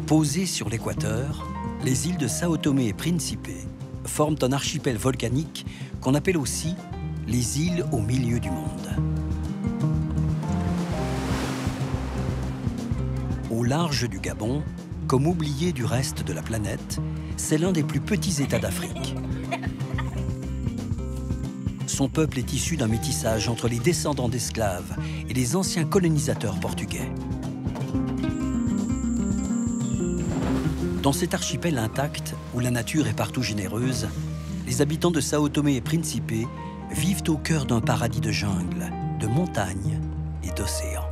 Posées sur l'équateur, les îles de Sao Tomé et Principe forment un archipel volcanique qu'on appelle aussi les îles au milieu du monde. Au large du Gabon, comme oublié du reste de la planète, c'est l'un des plus petits États d'Afrique. Son peuple est issu d'un métissage entre les descendants d'esclaves et les anciens colonisateurs portugais. Dans cet archipel intact, où la nature est partout généreuse, les habitants de Sao Tomé et Principe vivent au cœur d'un paradis de jungle, de montagnes et d'océans.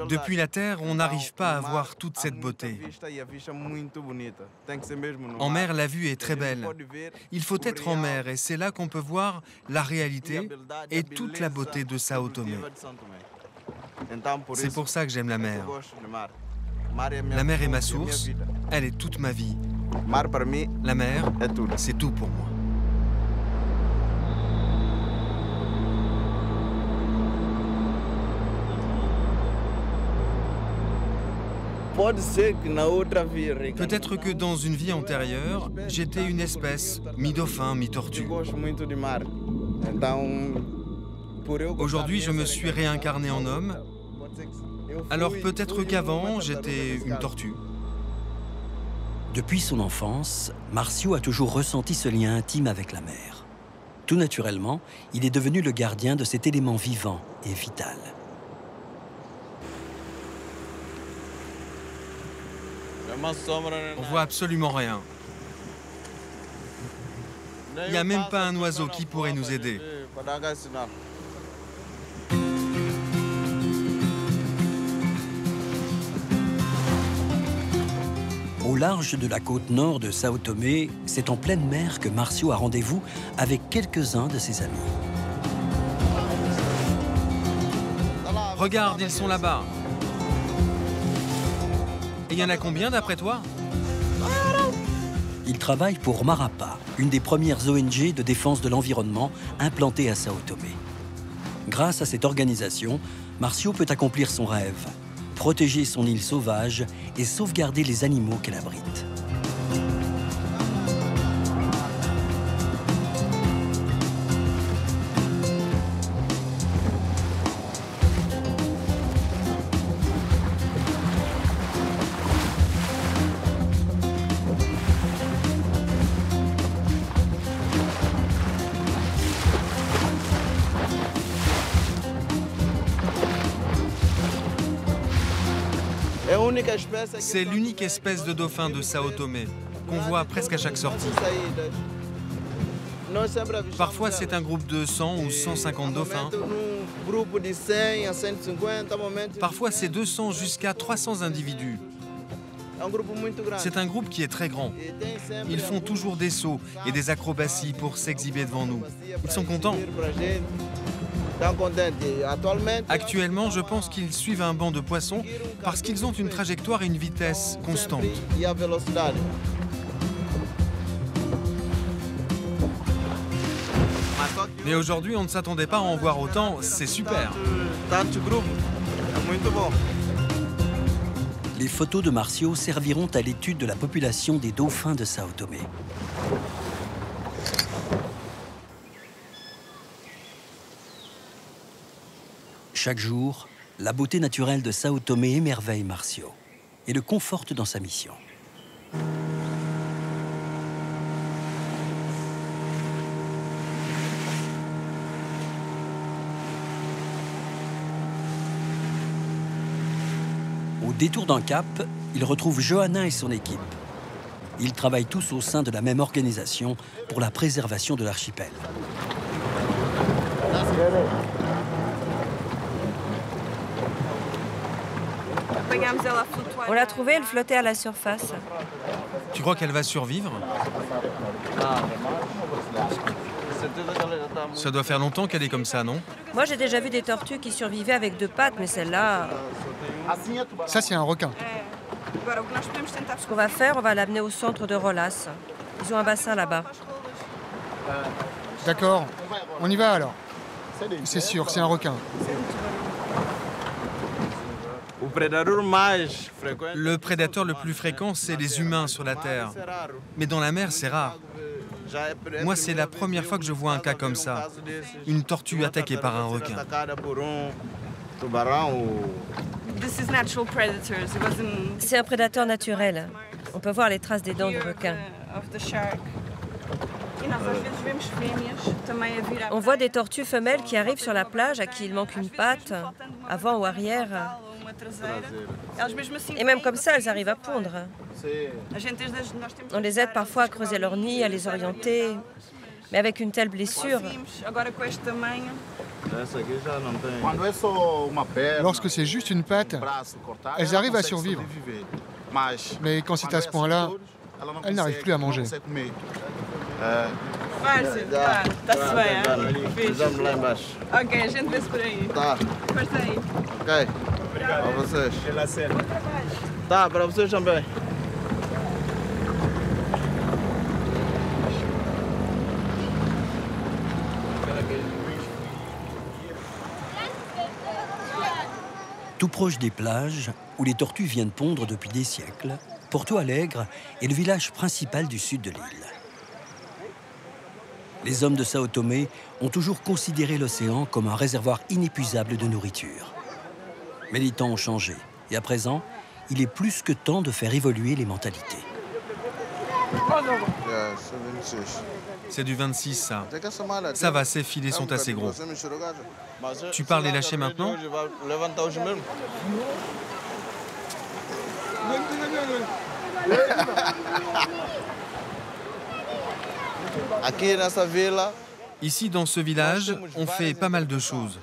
Depuis la Terre, on n'arrive pas à voir toute cette beauté. En mer, la vue est très belle. Il faut être en mer et c'est là qu'on peut voir la réalité et toute la beauté de Sao Tomé. C'est pour ça que j'aime la mer. La mer est ma source, elle est toute ma vie. La mer, c'est tout pour moi. Peut-être que dans une vie antérieure, j'étais une espèce, mi-dauphin, mi-tortue. Aujourd'hui, je me suis réincarné en homme. Alors peut-être qu'avant, j'étais une tortue. Depuis son enfance, Marcio a toujours ressenti ce lien intime avec la mer. Tout naturellement, il est devenu le gardien de cet élément vivant et vital. On voit absolument rien. Il n'y a même pas un oiseau qui pourrait nous aider. Au large de la côte nord de Sao Tomé, c'est en pleine mer que Marcio a rendez-vous avec quelques-uns de ses amis. Regarde, ils sont là-bas. Et il y en a combien d'après toi? Il travaille pour Marapa, une des premières ONG de défense de l'environnement implantée à Sao Tomé. Grâce à cette organisation, Marcio peut accomplir son rêve, protéger son île sauvage et sauvegarder les animaux qu'elle abrite. C'est l'unique espèce de dauphin de Sao Tomé qu'on voit presque à chaque sortie. Parfois, c'est un groupe de 100 ou 150 dauphins. Parfois, c'est 200 jusqu'à 300 individus. C'est un groupe qui est très grand. Ils font toujours des sauts et des acrobaties pour s'exhiber devant nous. Ils sont contents. Actuellement, je pense qu'ils suivent un banc de poissons parce qu'ils ont une trajectoire et une vitesse constante. Mais aujourd'hui, on ne s'attendait pas à en voir autant. C'est super. Les photos de Marcio serviront à l'étude de la population des dauphins de Sao Tomé. Chaque jour, la beauté naturelle de Sao Tomé émerveille Marcio et le conforte dans sa mission. Au détour d'un cap, il retrouve Johanna et son équipe. Ils travaillent tous au sein de la même organisation pour la préservation de l'archipel. On l'a trouvée, elle flottait à la surface. Tu crois qu'elle va survivre? Ça doit faire longtemps qu'elle est comme ça, non? Moi, j'ai déjà vu des tortues qui survivaient avec 2 pattes, mais celle-là... Ça, c'est un requin. Ce qu'on va faire, on va l'amener au centre de Rolas. Ils ont un bassin là-bas. D'accord. On y va alors. C'est sûr, c'est un requin. Le prédateur le plus fréquent, c'est les humains sur la Terre. Mais dans la mer, c'est rare. Moi, c'est la première fois que je vois un cas comme ça. Une tortue attaquée par un requin. C'est un prédateur naturel. On peut voir les traces des dents du requin. On voit des tortues femelles qui arrivent sur la plage à qui il manque une patte, avant ou arrière. Et même comme ça, elles arrivent à pondre. On les aide parfois à creuser leur nid, à les orienter. Mais avec une telle blessure... Lorsque c'est juste une patte, elles arrivent à survivre. Mais quand c'est à ce point-là, elles n'arrivent plus à manger. Tout proche des plages, où les tortues viennent pondre depuis des siècles, Porto Alegre est le village principal du sud de l'île. Les hommes de Sao Tomé ont toujours considéré l'océan comme un réservoir inépuisable de nourriture. Mais les temps ont changé, et à présent, il est plus que temps de faire évoluer les mentalités. C'est du 26, ça. Ça va, ces filets sont assez gros. Tu parles les lâcher maintenant? Ici, dans ce village, on fait pas mal de choses.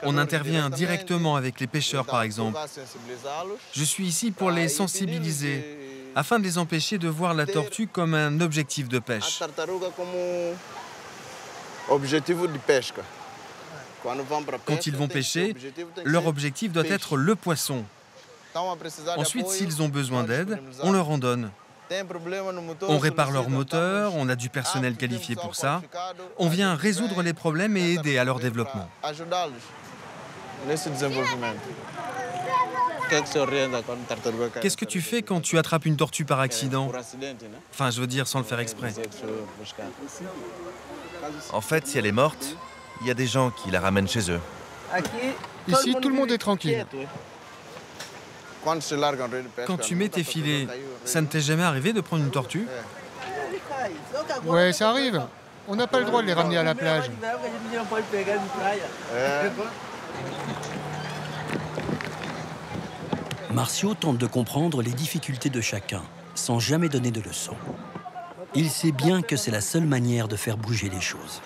On intervient directement avec les pêcheurs, par exemple. Je suis ici pour les sensibiliser, afin de les empêcher de voir la tortue comme un objectif de pêche. Quand ils vont pêcher, leur objectif doit être le poisson. Ensuite, s'ils ont besoin d'aide, on leur en donne. On répare leur moteur, on a du personnel qualifié pour ça. On vient résoudre les problèmes et aider à leur développement. Qu'est-ce que tu fais quand tu attrapes une tortue par accident? Enfin, je veux dire, sans le faire exprès. En fait, si elle est morte, il y a des gens qui la ramènent chez eux. Ici, tout le monde est tranquille. Quand tu mets tes filets, ça ne t'est jamais arrivé de prendre une tortue? Ouais, ça arrive. On n'a pas le droit de les ramener à la plage. Marcio tente de comprendre les difficultés de chacun, sans jamais donner de leçons. Il sait bien que c'est la seule manière de faire bouger les choses.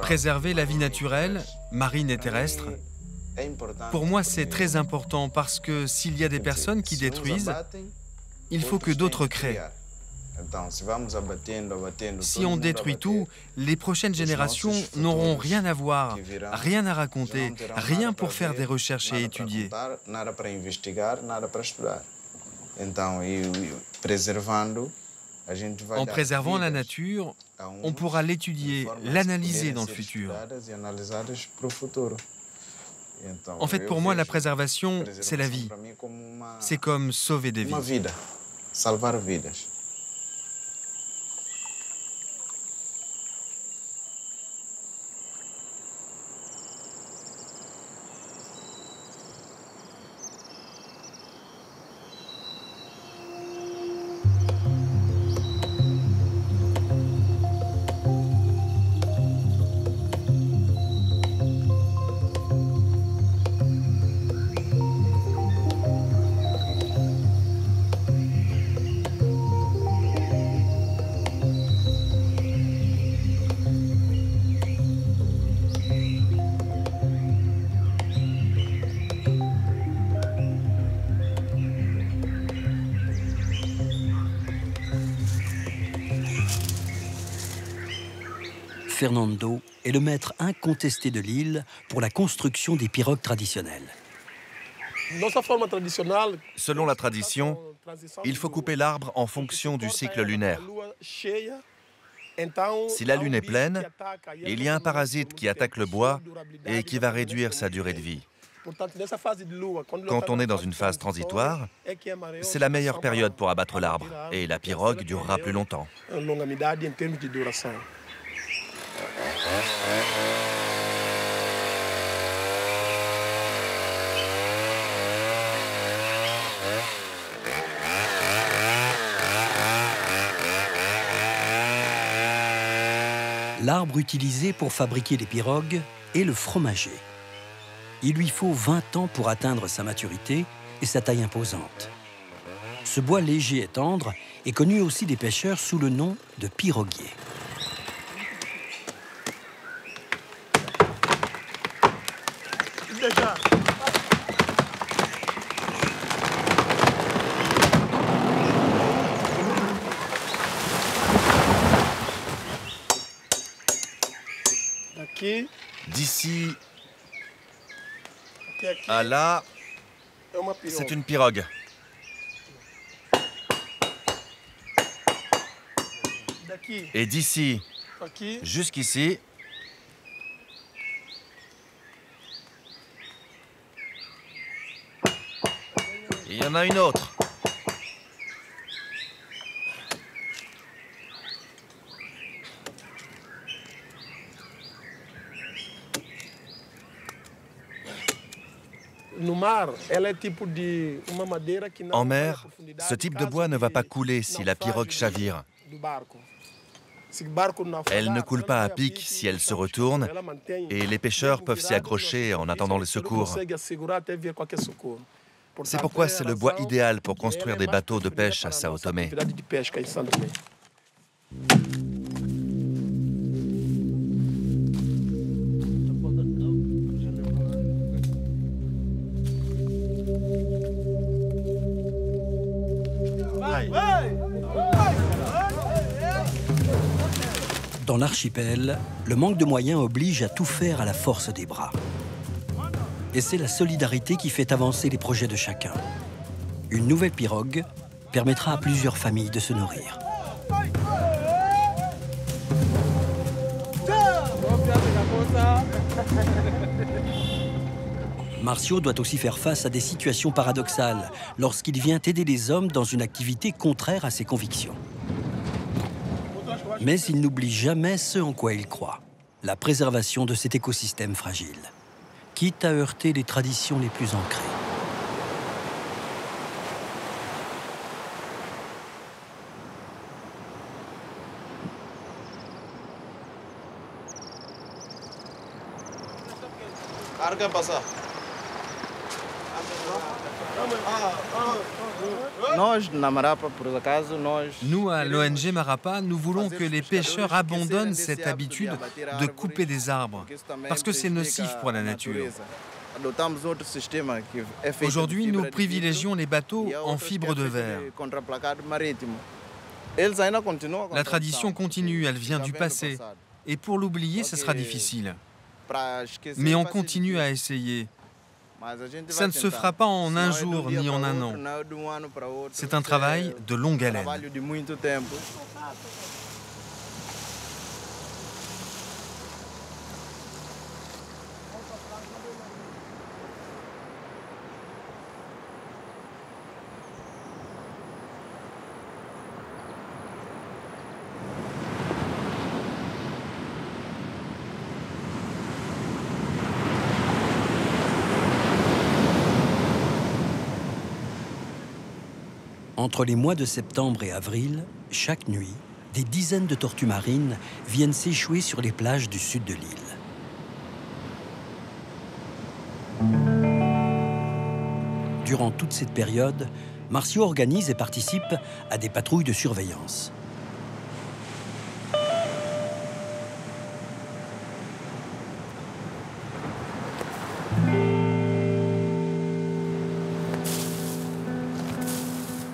Préserver la vie naturelle, marine et terrestre, pour moi c'est très important parce que s'il y a des personnes qui détruisent, il faut que d'autres créent. Si on détruit tout, les prochaines générations n'auront rien à voir, rien à raconter, rien pour faire des recherches et étudier. En préservant la nature, on pourra l'étudier, l'analyser dans le futur. En fait, pour moi, la préservation, c'est la vie. C'est comme sauver des vies. Fernando est le maître incontesté de l'île pour la construction des pirogues traditionnelles. Selon la tradition, il faut couper l'arbre en fonction du cycle lunaire. Si la lune est pleine, il y a un parasite qui attaque le bois et qui va réduire sa durée de vie. Quand on est dans une phase transitoire, c'est la meilleure période pour abattre l'arbre et la pirogue durera plus longtemps. L'arbre utilisé pour fabriquer les pirogues est le fromager. Il lui faut 20 ans pour atteindre sa maturité et sa taille imposante. Ce bois léger et tendre est connu aussi des pêcheurs sous le nom de piroguier. D'ici à là, c'est une pirogue. Et d'ici jusqu'ici, il y en a une autre. En mer, ce type de bois ne va pas couler si la pirogue chavire. Elle ne coule pas à pic si elle se retourne et les pêcheurs peuvent s'y accrocher en attendant le secours. C'est pourquoi c'est le bois idéal pour construire des bateaux de pêche à Sao Tomé. Dans l'archipel, le manque de moyens oblige à tout faire à la force des bras. Et c'est la solidarité qui fait avancer les projets de chacun. Une nouvelle pirogue permettra à plusieurs familles de se nourrir. Marcio doit aussi faire face à des situations paradoxales lorsqu'il vient aider les hommes dans une activité contraire à ses convictions. Mais il n'oublie jamais ce en quoi il croit, la préservation de cet écosystème fragile, quitte à heurter les traditions les plus ancrées. Nous, à l'ONG Marapa, nous voulons que les pêcheurs abandonnent cette habitude de couper des arbres, parce que c'est nocif pour la nature. Aujourd'hui, nous privilégions les bateaux en fibre de verre. La tradition continue, elle vient du passé. Et pour l'oublier, ce sera difficile. Mais on continue à essayer. Ça ne se fera pas en un jour ni en un an. C'est un travail de longue haleine. Entre les mois de septembre et avril, chaque nuit, des dizaines de tortues marines viennent s'échouer sur les plages du sud de l'île. Durant toute cette période, Marcio organise et participe à des patrouilles de surveillance.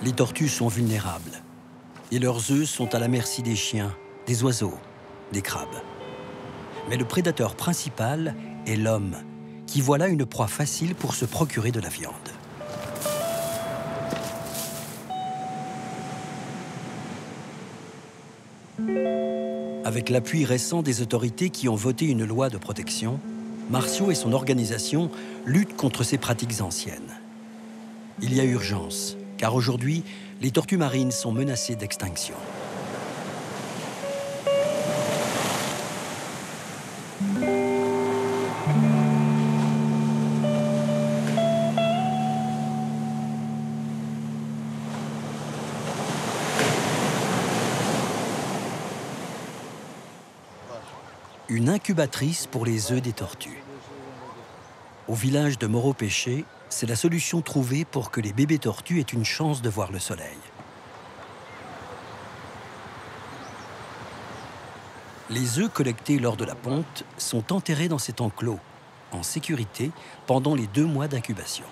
Les tortues sont vulnérables et leurs œufs sont à la merci des chiens, des oiseaux, des crabes. Mais le prédateur principal est l'homme, qui voit là une proie facile pour se procurer de la viande. Avec l'appui récent des autorités qui ont voté une loi de protection, Marcio et son organisation luttent contre ces pratiques anciennes. Il y a urgence, car aujourd'hui, les tortues marines sont menacées d'extinction. Une incubatrice pour les œufs des tortues. Au village de Moropéché, c'est la solution trouvée pour que les bébés tortues aient une chance de voir le soleil. Les œufs collectés lors de la ponte sont enterrés dans cet enclos, en sécurité, pendant les 2 mois d'incubation.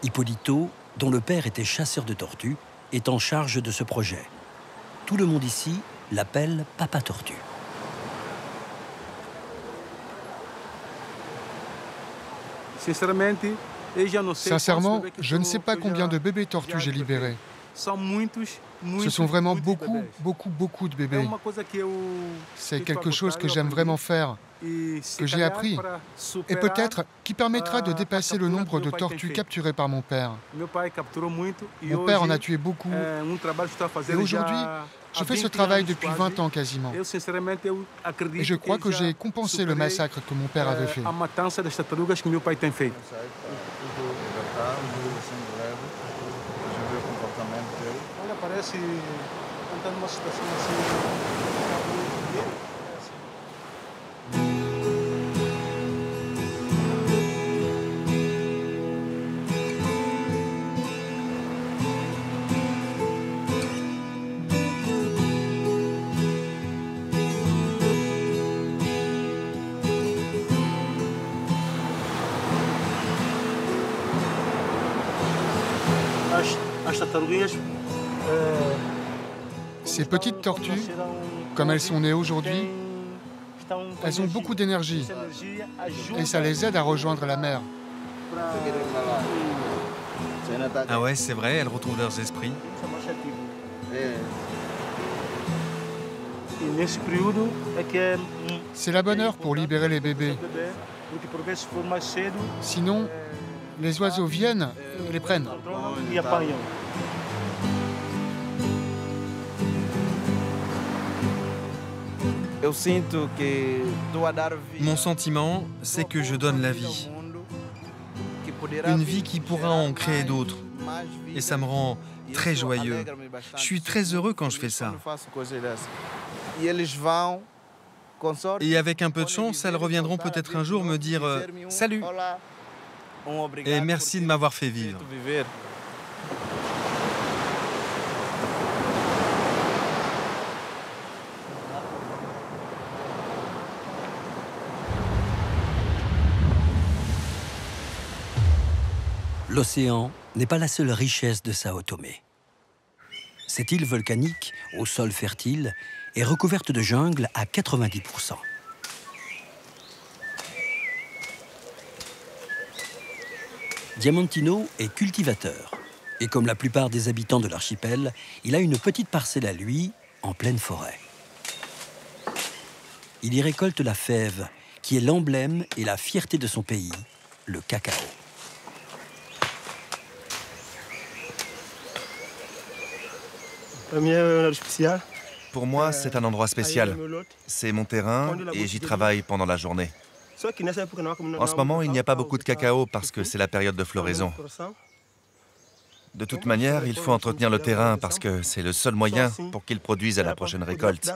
Hippolito, dont le père était chasseur de tortues, est en charge de ce projet. Tout le monde ici l'appelle Papa Tortue. Sincèrement, je ne sais pas combien de bébés tortues j'ai libérés. Ce sont vraiment beaucoup de bébés. C'est quelque chose que j'aime vraiment faire, que j'ai appris, et peut-être qui permettra de dépasser le nombre de tortues capturées par mon père. Mon père en a tué beaucoup, et aujourd'hui, je fais ce travail depuis 20 ans quasiment. Et je crois que j'ai compensé le massacre que mon père avait fait. Ces petites tortues, comme elles sont nées aujourd'hui, elles ont beaucoup d'énergie et ça les aide à rejoindre la mer. Ah ouais, c'est vrai, elles retrouvent leurs esprits. C'est la bonne heure pour libérer les bébés. Sinon, les oiseaux viennent et les prennent. Mon sentiment, c'est que je donne la vie. Une vie qui pourra en créer d'autres. Et ça me rend très joyeux. Je suis très heureux quand je fais ça. Et avec un peu de chance, elles reviendront peut-être un jour me dire « Salut !» et merci de m'avoir fait vivre. L'océan n'est pas la seule richesse de Sao Tomé. Cette île volcanique, au sol fertile, est recouverte de jungle à 90%. Diamantino est cultivateur. Et comme la plupart des habitants de l'archipel, il a une petite parcelle à lui, en pleine forêt. Il y récolte la fève, qui est l'emblème et la fierté de son pays, le cacao. Pour moi, c'est un endroit spécial. C'est mon terrain et j'y travaille pendant la journée. En ce moment, il n'y a pas beaucoup de cacao parce que c'est la période de floraison. De toute manière, il faut entretenir le terrain parce que c'est le seul moyen pour qu'il produise à la prochaine récolte.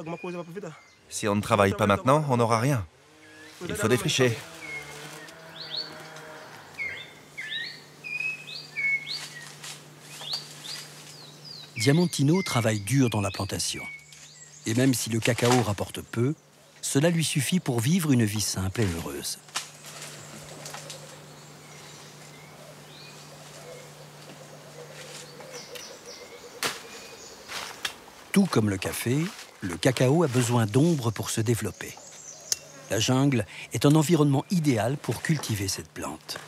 Si on ne travaille pas maintenant, on n'aura rien. Il faut défricher. Diamantino travaille dur dans la plantation. Et même si le cacao rapporte peu, cela lui suffit pour vivre une vie simple et heureuse. Tout comme le café, Le cacao a besoin d'ombre pour se développer. La jungle est un environnement idéal pour cultiver cette plante.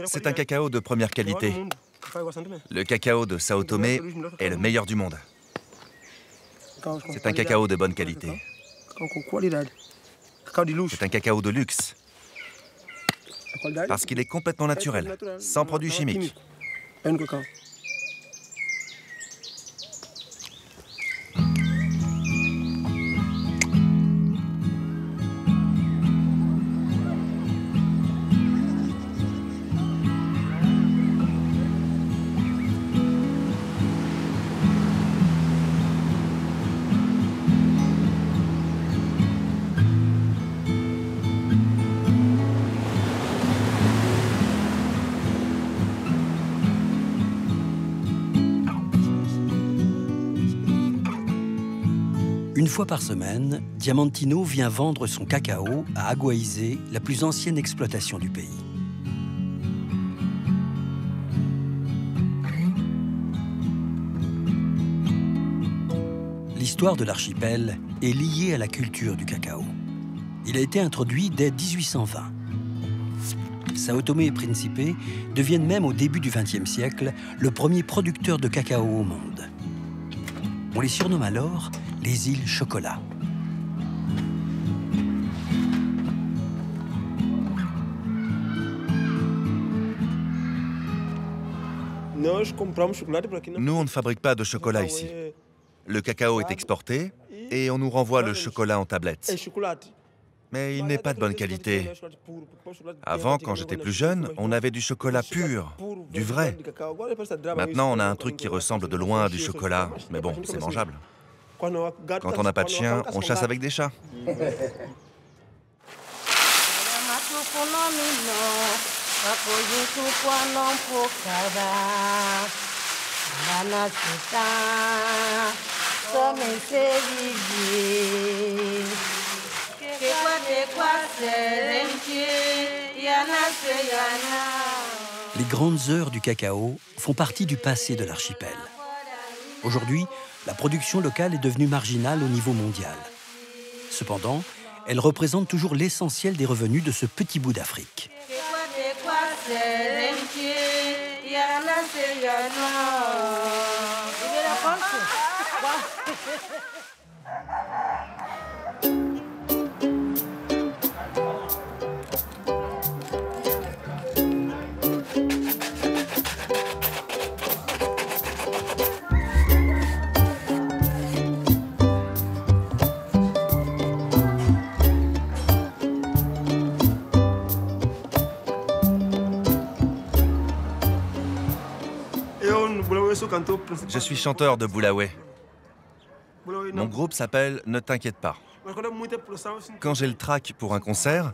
C'est un cacao de première qualité. Le cacao de Sao Tomé est le meilleur du monde. C'est un cacao de bonne qualité. C'est un cacao de luxe. Parce qu'il est complètement naturel, sans produits chimiques. Une fois par semaine, Diamantino vient vendre son cacao à Aguaizé, la plus ancienne exploitation du pays. L'histoire de l'archipel est liée à la culture du cacao. Il a été introduit dès 1820. Sao Tomé et Principe deviennent même au début du XXe siècle le premier producteur de cacao au monde. On les surnomme alors les îles Chocolat. Nous, on ne fabrique pas de chocolat ici. Le cacao est exporté et on nous renvoie le chocolat en tablette. Mais il n'est pas de bonne qualité. Avant, quand j'étais plus jeune, on avait du chocolat pur, du vrai. Maintenant, on a un truc qui ressemble de loin à du chocolat, mais bon, c'est mangeable. Quand on n'a pas de chien, on chasse avec des chats. Les grandes heures du cacao font partie du passé de l'archipel. Aujourd'hui, la production locale est devenue marginale au niveau mondial. Cependant, elle représente toujours l'essentiel des revenus de ce petit bout d'Afrique. Je suis chanteur de Bulawaye. Mon groupe s'appelle Ne t'inquiète pas. Quand j'ai le trac pour un concert,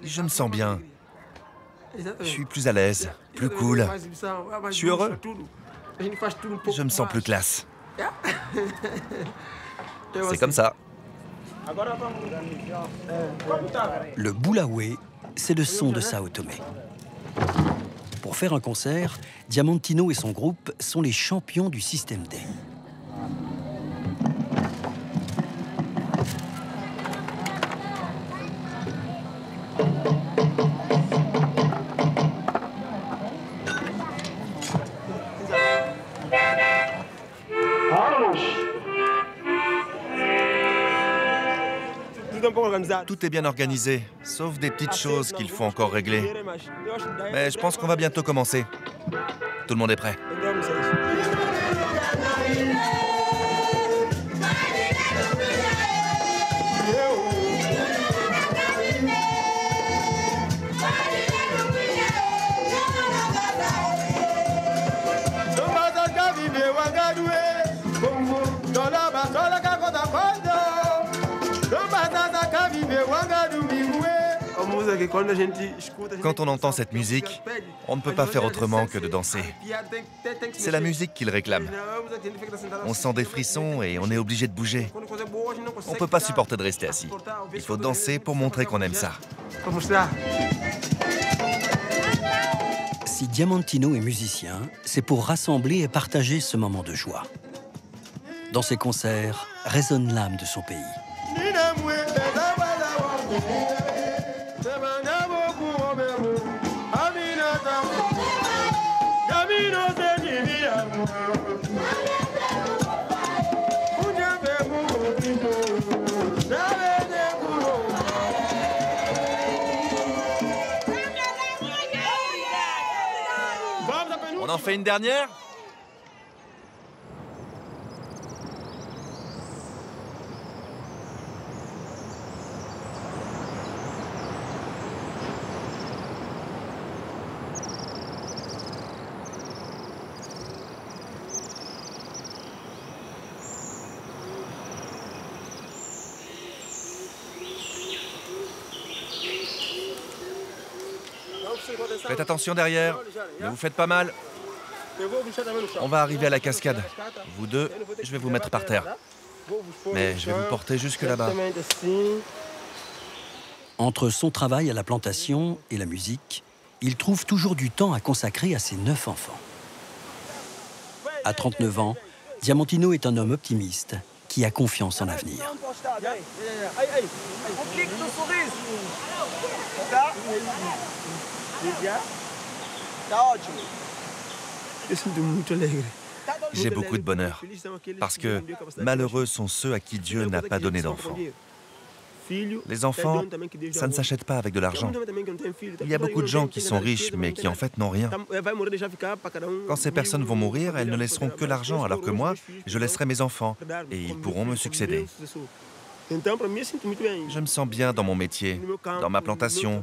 je me sens bien. Je suis plus à l'aise, plus cool. Je suis heureux. Je me sens plus classe. C'est comme ça. Le Bulawaye, c'est le son de Sao Tomé. Pour faire un concert, Diamantino et son groupe sont les champions du système D. Tout est bien organisé, sauf des petites choses qu'il faut encore régler. Mais je pense qu'on va bientôt commencer. Tout le monde est prêt. Quand on entend cette musique, On ne peut pas faire autrement que de danser. C'est la musique qu'ils réclament. On sent des frissons et on est obligé de bouger. On ne peut pas supporter de rester assis. Il faut danser pour montrer qu'on aime ça. Si Diamantino est musicien, c'est pour rassembler et partager ce moment de joie. Dans ses concerts, résonne l'âme de son pays. On en fait une dernière ? Faites attention derrière, ne vous faites pas mal. On va arriver à la cascade. Vous deux, je vais vous mettre par terre. Mais je vais vous porter jusque là-bas. Entre son travail à la plantation et la musique, il trouve toujours du temps à consacrer à ses 9 enfants. À 39 ans, Diamantino est un homme optimiste qui a confiance en l'avenir. J'ai beaucoup de bonheur, parce que malheureux sont ceux à qui Dieu n'a pas donné d'enfants. Les enfants, ça ne s'achète pas avec de l'argent. Il y a beaucoup de gens qui sont riches, mais qui en fait n'ont rien. Quand ces personnes vont mourir, elles ne laisseront que l'argent, alors que moi, je laisserai mes enfants, et ils pourront me succéder. Je me sens bien dans mon métier, dans ma plantation,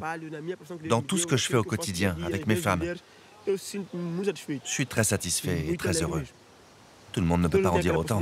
dans tout ce que je fais au quotidien avec mes femmes. Je suis très satisfait et très heureux. Tout le monde ne peut pas en dire autant.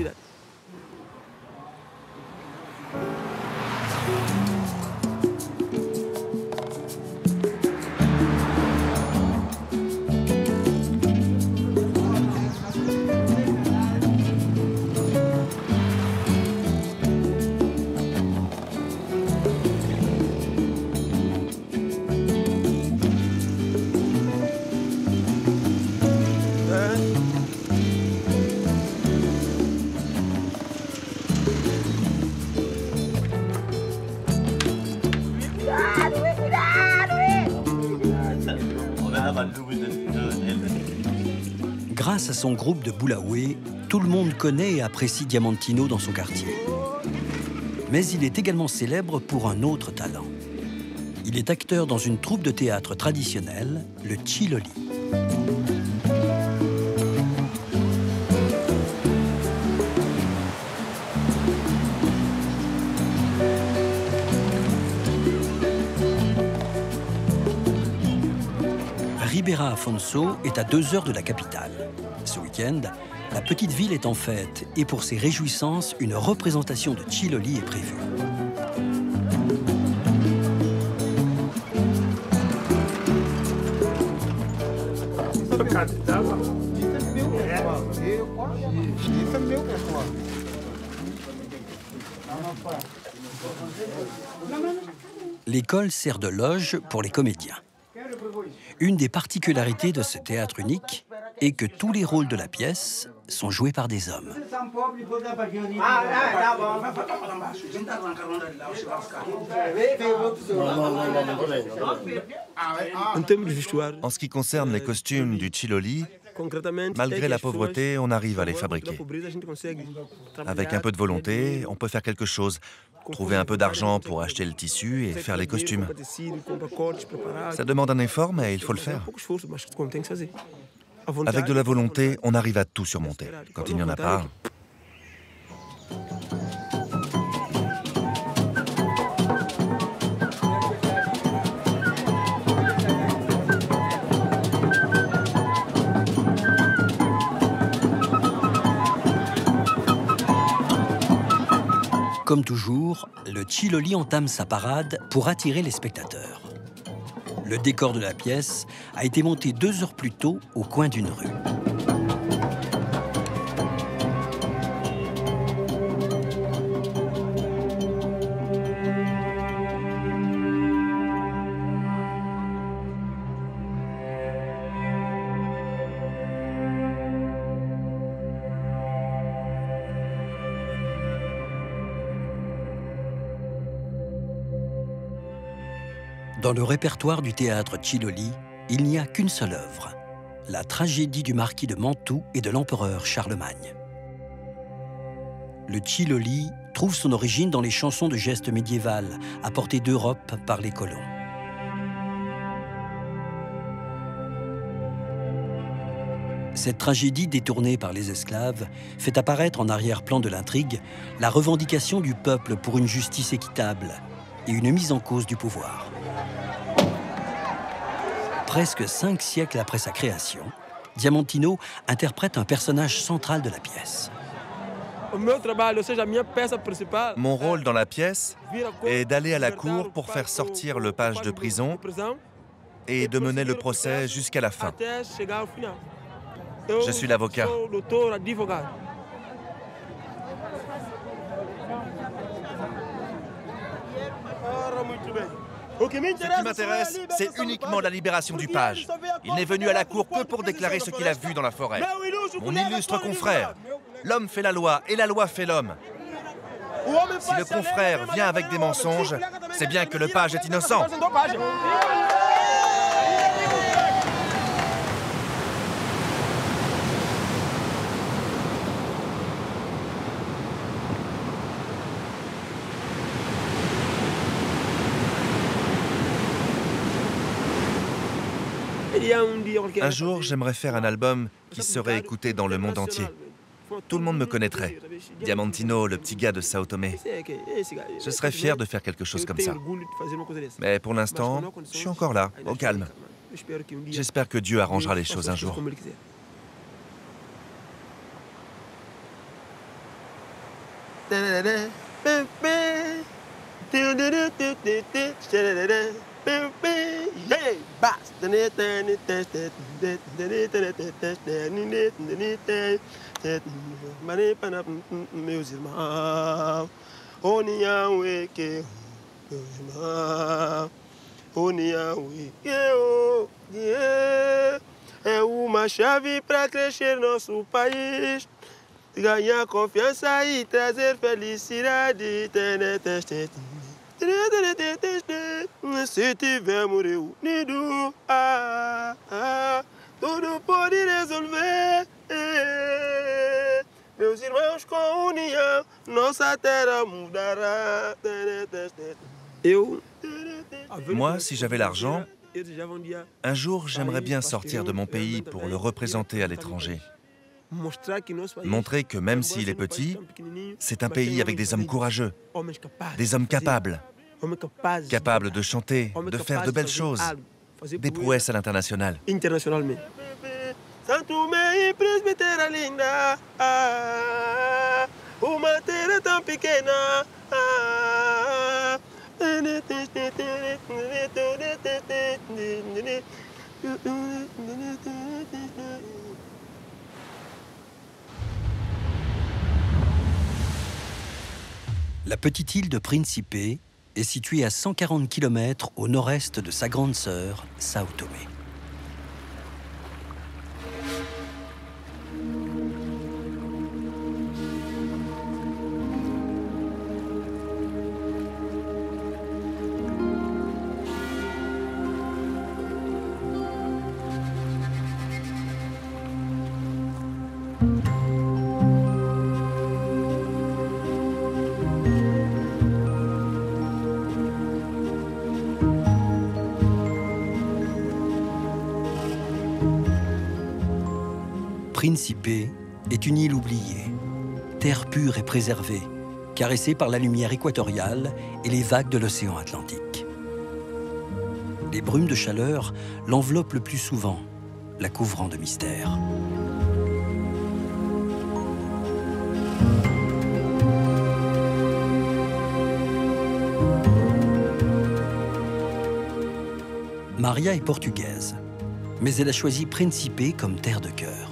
Grâce à son groupe de Bulaoué, tout le monde connaît et apprécie Diamantino dans son quartier. Mais il est également célèbre pour un autre talent. Il est acteur dans une troupe de théâtre traditionnelle, le Chiloli. Ribeira Afonso est à 2 heures de la capitale. Ce week-end, la petite ville est en fête et pour ses réjouissances, une représentation de Chiloli est prévue. L'école sert de loge pour les comédiens. Une des particularités de ce théâtre unique est que tous les rôles de la pièce sont joués par des hommes. En ce qui concerne les costumes du Chiloli, malgré la pauvreté, on arrive à les fabriquer. Avec un peu de volonté, on peut faire quelque chose. Trouver un peu d'argent pour acheter le tissu et faire les costumes. Ça demande un effort, mais il faut le faire. Avec de la volonté, on arrive à tout surmonter. Quand il n'y en a pas... Comme toujours, le Chiloli entame sa parade pour attirer les spectateurs. Le décor de la pièce a été monté 2 heures plus tôt au coin d'une rue. Dans le répertoire du théâtre Ciloli, il n'y a qu'une seule œuvre, la tragédie du marquis de Mantoue et de l'empereur Charlemagne. Le Ciloli trouve son origine dans les chansons de geste médiévales apportées d'Europe par les colons. Cette tragédie détournée par les esclaves fait apparaître en arrière-plan de l'intrigue la revendication du peuple pour une justice équitable et une mise en cause du pouvoir. Presque 5 siècles après sa création, Diamantino interprète un personnage central de la pièce. Mon rôle dans la pièce est d'aller à la cour pour faire sortir le page de prison et de mener le procès jusqu'à la fin. Je suis l'avocat. Ce qui m'intéresse, c'est uniquement la libération du page. Il n'est venu à la cour que pour déclarer ce qu'il a vu dans la forêt. Mon illustre confrère, l'homme fait la loi et la loi fait l'homme. Si le confrère vient avec des mensonges, c'est bien que le page est innocent. Un jour, j'aimerais faire un album qui serait écouté dans le monde entier. Tout le monde me connaîtrait. Diamantino, le petit gars de Sao Tomé. Je serais fier de faire quelque chose comme ça. Mais pour l'instant, je suis encore là, au calme. J'espère que Dieu arrangera les choses un jour. Meus irmãos, União e que meus irmãos, União e que é uma chave para crescer nosso país, ganhar confiança e trazer felicidade. Se tivermos reunidos, tudo pode resolver. Meus irmãos, com união, nossa terra mudará. Moi, si j'avais l'argent, un jour, j'aimerais bien sortir de mon pays pour le représenter à l'étranger. Montrer que même s'il est petit, c'est un pays avec des hommes courageux, des hommes capables de chanter, de faire de belles choses, des prouesses à l'international. Santo Tomé e Príncipe, terra linda, uma terra tão pequena. La petite île de Principe est située à 140 km au nord-est de sa grande sœur, Sao Tomé. Principe est une île oubliée, terre pure et préservée, caressée par la lumière équatoriale et les vagues de l'océan Atlantique. Les brumes de chaleur l'enveloppent le plus souvent, la couvrant de mystère. Maria est portugaise, mais elle a choisi Principe comme terre de cœur.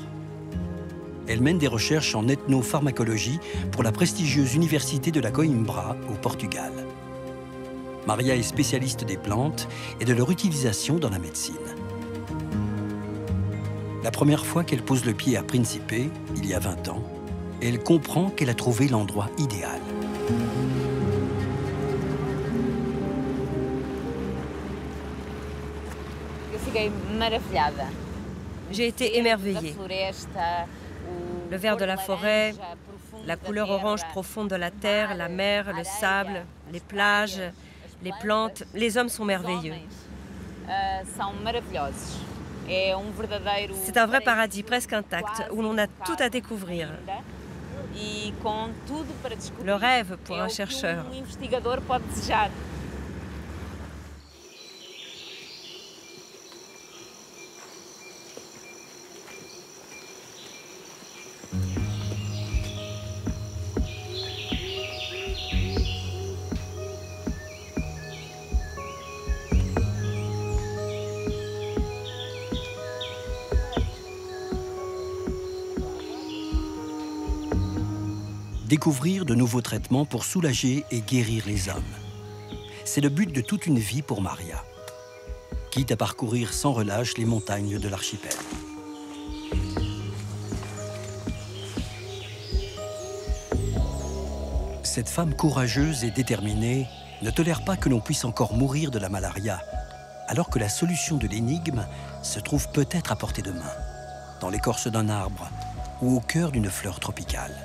Elle mène des recherches en ethnopharmacologie pour la prestigieuse université de la Coimbra au Portugal. Maria est spécialiste des plantes et de leur utilisation dans la médecine. La première fois qu'elle pose le pied à Principe, il y a 20 ans, elle comprend qu'elle a trouvé l'endroit idéal. J'ai été émerveillée. Le vert de la forêt, la couleur orange profonde de la terre, la mer, le sable, les plages, les plantes, les hommes sont merveilleux. C'est un vrai paradis presque intact où l'on a tout à découvrir. Le rêve pour un chercheur. Découvrir de nouveaux traitements pour soulager et guérir les hommes. C'est le but de toute une vie pour Maria, quitte à parcourir sans relâche les montagnes de l'archipel. Cette femme courageuse et déterminée ne tolère pas que l'on puisse encore mourir de la malaria, alors que la solution de l'énigme se trouve peut-être à portée de main, dans l'écorce d'un arbre ou au cœur d'une fleur tropicale.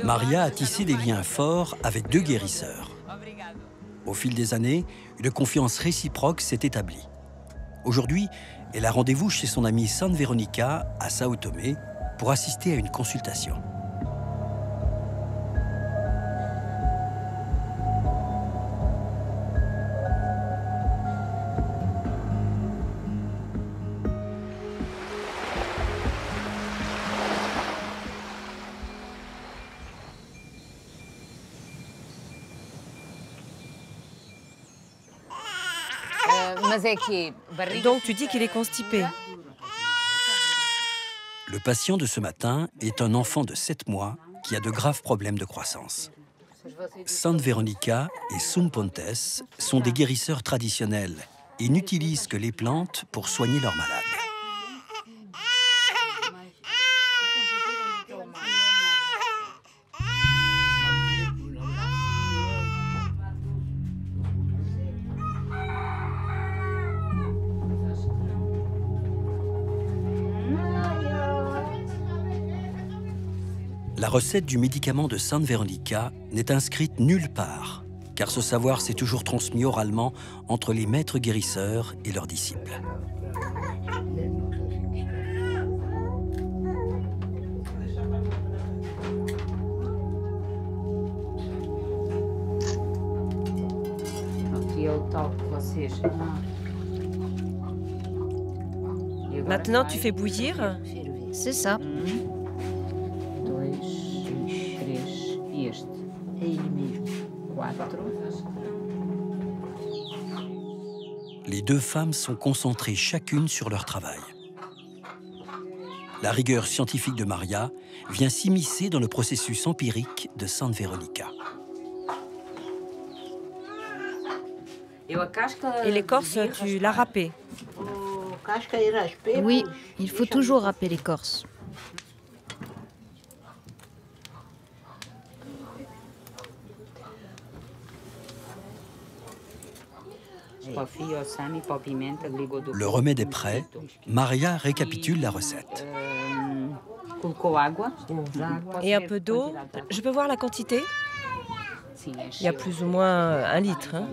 Maria a tissé des liens forts avec 2 guérisseurs. Au fil des années, une confiance réciproque s'est établie. Aujourd'hui, elle a rendez-vous chez son amie San Veronica à Sao Tomé pour assister à une consultation. Donc tu dis qu'il est constipé. Le patient de ce matin est un enfant de 7 mois qui a de graves problèmes de croissance. San Veronica et Sumpontes sont des guérisseurs traditionnels et n'utilisent que les plantes pour soigner leurs malades. La recette du médicament de San Veronica n'est inscrite nulle part, car ce savoir s'est toujours transmis oralement entre les maîtres guérisseurs et leurs disciples. Maintenant, tu fais bouillir? C'est ça. Les 2 femmes sont concentrées chacune sur leur travail. La rigueur scientifique de Maria vient s'immiscer dans le processus empirique de San Veronica. Et l'écorce, tu l'as râpée? Oui, il faut toujours râper l'écorce. Le remède est prêt. Maria récapitule la recette. Et un peu d'eau. Je peux voir la quantité? Il y a plus ou moins 1 litre. Hein?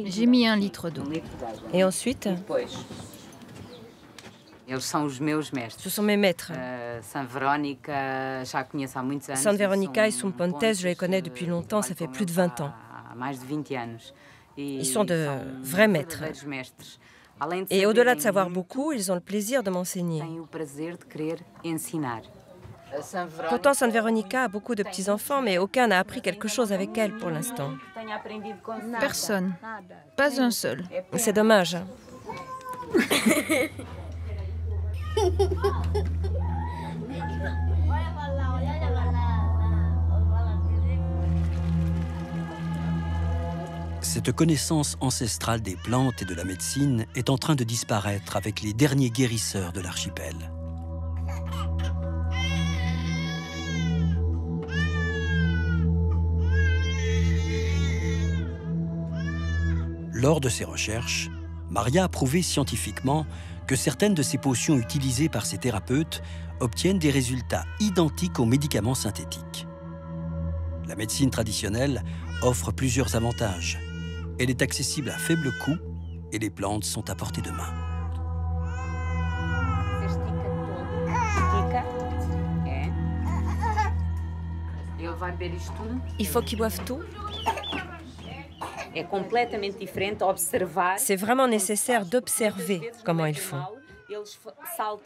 J'ai mis 1 litre d'eau. Et ensuite? Ce sont mes maîtres. Santa Veronica et São Pontes, je les connais depuis longtemps, ça fait plus de 20 ans. Ils sont de vrais maîtres. Et au-delà de savoir beaucoup, ils ont le plaisir de m'enseigner. Pourtant, Santa Veronica a beaucoup de petits-enfants, mais aucun n'a appris quelque chose avec elle pour l'instant. Personne. Pas un seul. C'est dommage. Cette connaissance ancestrale des plantes et de la médecine est en train de disparaître avec les derniers guérisseurs de l'archipel. Lors de ses recherches, Maria a prouvé scientifiquement que certaines de ces potions utilisées par ces thérapeutes obtiennent des résultats identiques aux médicaments synthétiques. La médecine traditionnelle offre plusieurs avantages. Elle est accessible à faible coût et les plantes sont à portée de main. Il faut qu'ils boivent tout. C'est vraiment nécessaire d'observer comment ils font.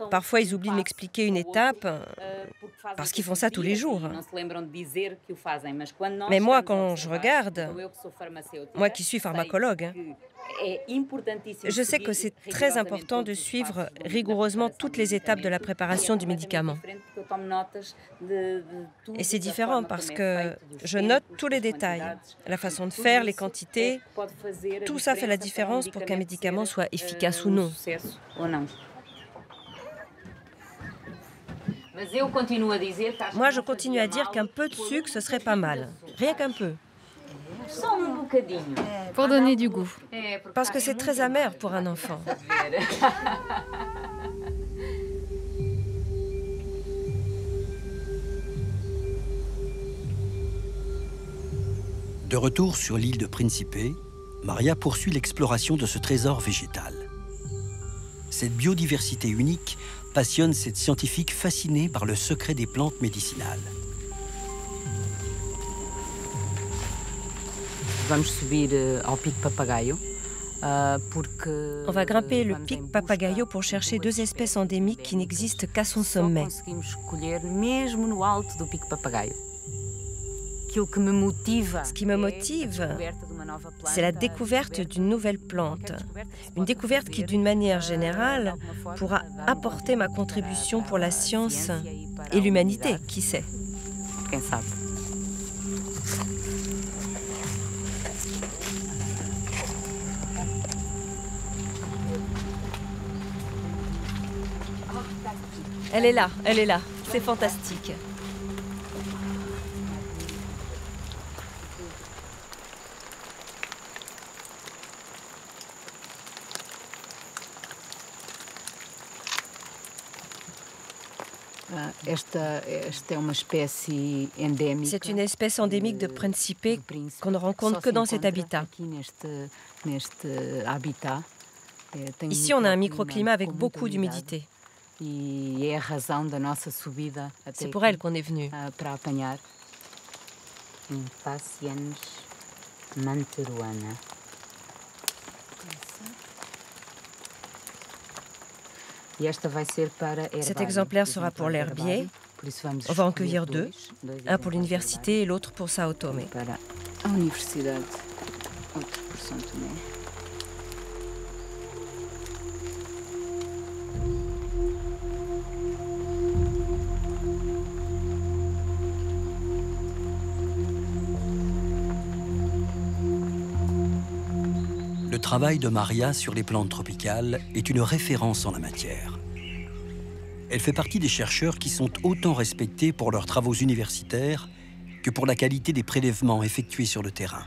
Parfois, ils oublient de m'expliquer une étape parce qu'ils font ça tous les jours. Mais moi, quand je regarde, moi qui suis pharmacologue, je sais que c'est très important de suivre rigoureusement toutes les étapes de la préparation du médicament. Et c'est différent parce que je note tous les détails, la façon de faire, les quantités. Tout ça fait la différence pour qu'un médicament soit efficace ou non. Moi, je continue à dire qu'un peu de sucre, ce serait pas mal. Rien qu'un peu. Pour donner du goût. Parce que c'est très amer pour un enfant. De retour sur l'île de Principe, Maria poursuit l'exploration de ce trésor végétal. Cette biodiversité unique passionne cette scientifique fascinée par le secret des plantes médicinales. On va grimper le pic Papagaio pour chercher deux espèces endémiques qui n'existent qu'à son sommet. Ce qui me motive, c'est la découverte d'une nouvelle plante. Une découverte qui, d'une manière générale, pourra apporter ma contribution pour la science et l'humanité, qui sait. Elle est là, c'est fantastique. C'est une espèce endémique de Principe qu'on ne rencontre que dans cet habitat. Ici, on a un microclimat avec beaucoup d'humidité. C'est pour elle qu'on est venu. Cet exemplaire sera pour l'herbier. On va en cueillir deux, un pour l'université et l'autre pour São Tomé. Le travail de Maria sur les plantes tropicales est une référence en la matière. Elle fait partie des chercheurs qui sont autant respectés pour leurs travaux universitaires que pour la qualité des prélèvements effectués sur le terrain.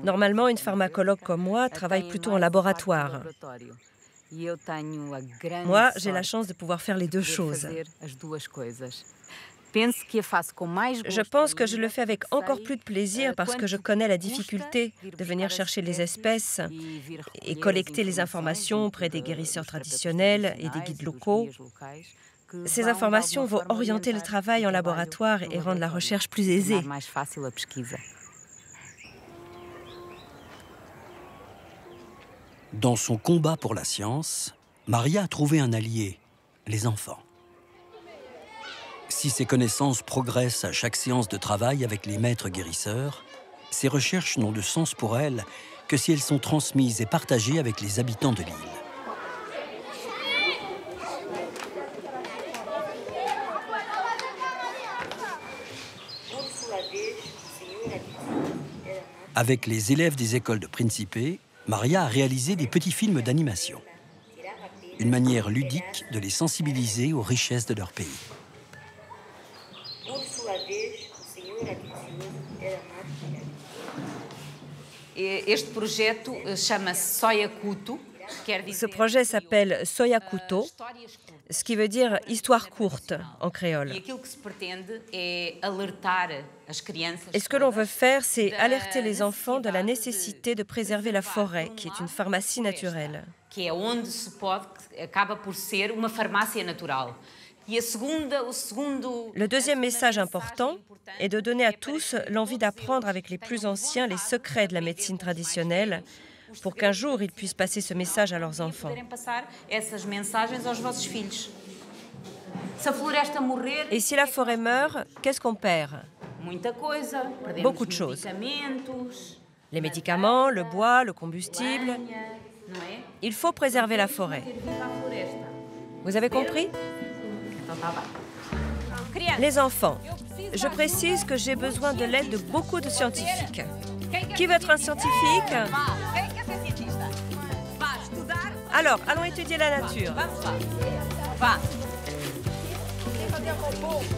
Normalement, une pharmacologue comme moi travaille plutôt en laboratoire. Moi, j'ai la chance de pouvoir faire les deux choses. Je pense que je le fais avec encore plus de plaisir parce que je connais la difficulté de venir chercher les espèces et collecter les informations auprès des guérisseurs traditionnels et des guides locaux. Ces informations vont orienter le travail en laboratoire et rendre la recherche plus aisée. Dans son combat pour la science, Maria a trouvé un allié, les enfants. Si ses connaissances progressent à chaque séance de travail avec les maîtres guérisseurs, ses recherches n'ont de sens pour elle que si elles sont transmises et partagées avec les habitants de l'île. Avec les élèves des écoles de Principe, Maria a réalisé des petits films d'animation. Une manière ludique de les sensibiliser aux richesses de leur pays. Ce projet s'appelle Soyakuto, ce qui veut dire histoire courte en créole. Et ce que l'on veut faire, c'est alerter les enfants de la nécessité de préserver la forêt, qui est une pharmacie naturelle. Le deuxième message important est de donner à tous l'envie d'apprendre avec les plus anciens les secrets de la médecine traditionnelle pour qu'un jour ils puissent passer ce message à leurs enfants. Et si la forêt meurt, qu'est-ce qu'on perd? Beaucoup de choses. Les médicaments, le bois, le combustible. Il faut préserver la forêt. Vous avez compris? Les enfants, je précise que j'ai besoin de l'aide de beaucoup de scientifiques. Qui veut être un scientifique? Alors, allons étudier la nature.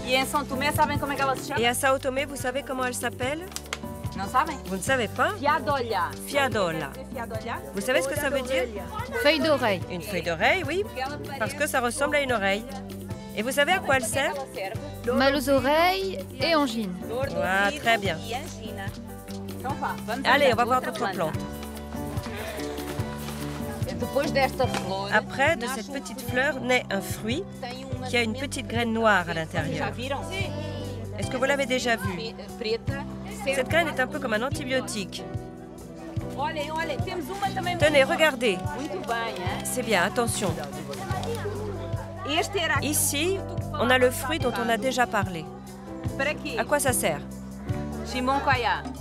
Et à Sao Tomé, vous savez comment elle s'appelle? Vous ne savez pas? Fiadola. Vous savez ce que ça veut dire? Feuille d'oreille. Une feuille d'oreille, oui, parce que ça ressemble à une oreille. Et vous savez à quoi elle sert? Mal aux oreilles et angine. Ah, très bien. Allez, on va voir d'autres plantes. Après, de cette petite fleur naît un fruit qui a une petite graine noire à l'intérieur. Est-ce que vous l'avez déjà vu? Cette graine est un peu comme un antibiotique. Tenez, regardez. C'est bien, attention. Ici, on a le fruit dont on a déjà parlé. À quoi ça sert?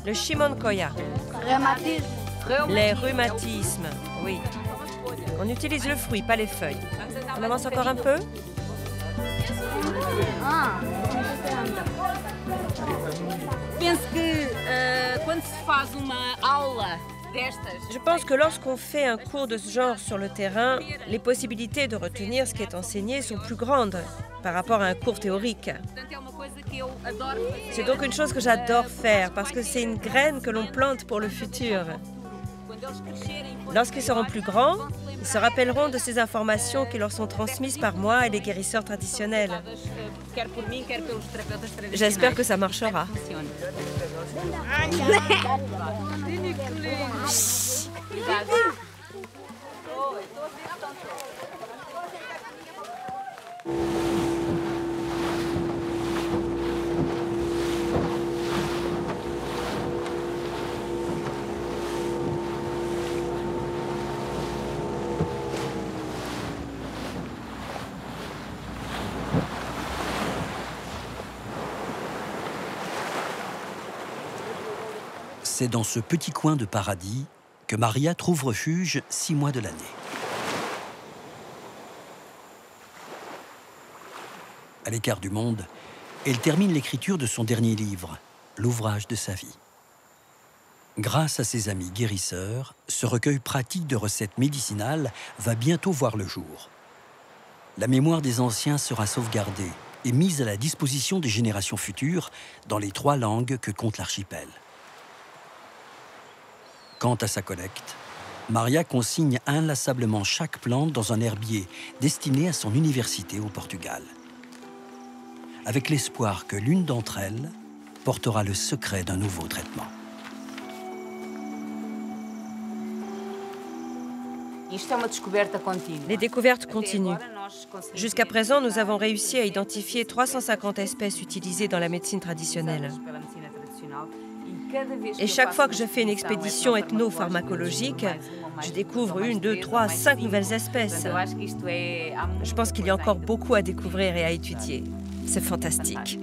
Le chimonkoya. Les rhumatismes, oui. On utilise le fruit, pas les feuilles. On avance encore un peu? Je pense que lorsqu'on fait un cours de ce genre sur le terrain, les possibilités de retenir ce qui est enseigné sont plus grandes par rapport à un cours théorique. C'est donc une chose que j'adore faire parce que c'est une graine que l'on plante pour le futur. Lorsqu'ils seront plus grands, ils se rappelleront de ces informations qui leur sont transmises par moi et les guérisseurs traditionnels. J'espère que ça marchera. C'est dans ce petit coin de paradis que Maria trouve refuge 6 mois de l'année. À l'écart du monde, elle termine l'écriture de son dernier livre, l'ouvrage de sa vie. Grâce à ses amis guérisseurs, ce recueil pratique de recettes médicinales va bientôt voir le jour. La mémoire des anciens sera sauvegardée et mise à la disposition des générations futures dans les 3 langues que compte l'archipel. Quant à sa collecte, Maria consigne inlassablement chaque plante dans un herbier destiné à son université au Portugal. avec l'espoir que l'une d'entre elles portera le secret d'un nouveau traitement. Les découvertes continuent. Jusqu'à présent, nous avons réussi à identifier 350 espèces utilisées dans la médecine traditionnelle. Et chaque fois que je fais une expédition ethnopharmacologique, je découvre 1, 2, 3, 5 nouvelles espèces. Je pense qu'il y a encore beaucoup à découvrir et à étudier. C'est fantastique.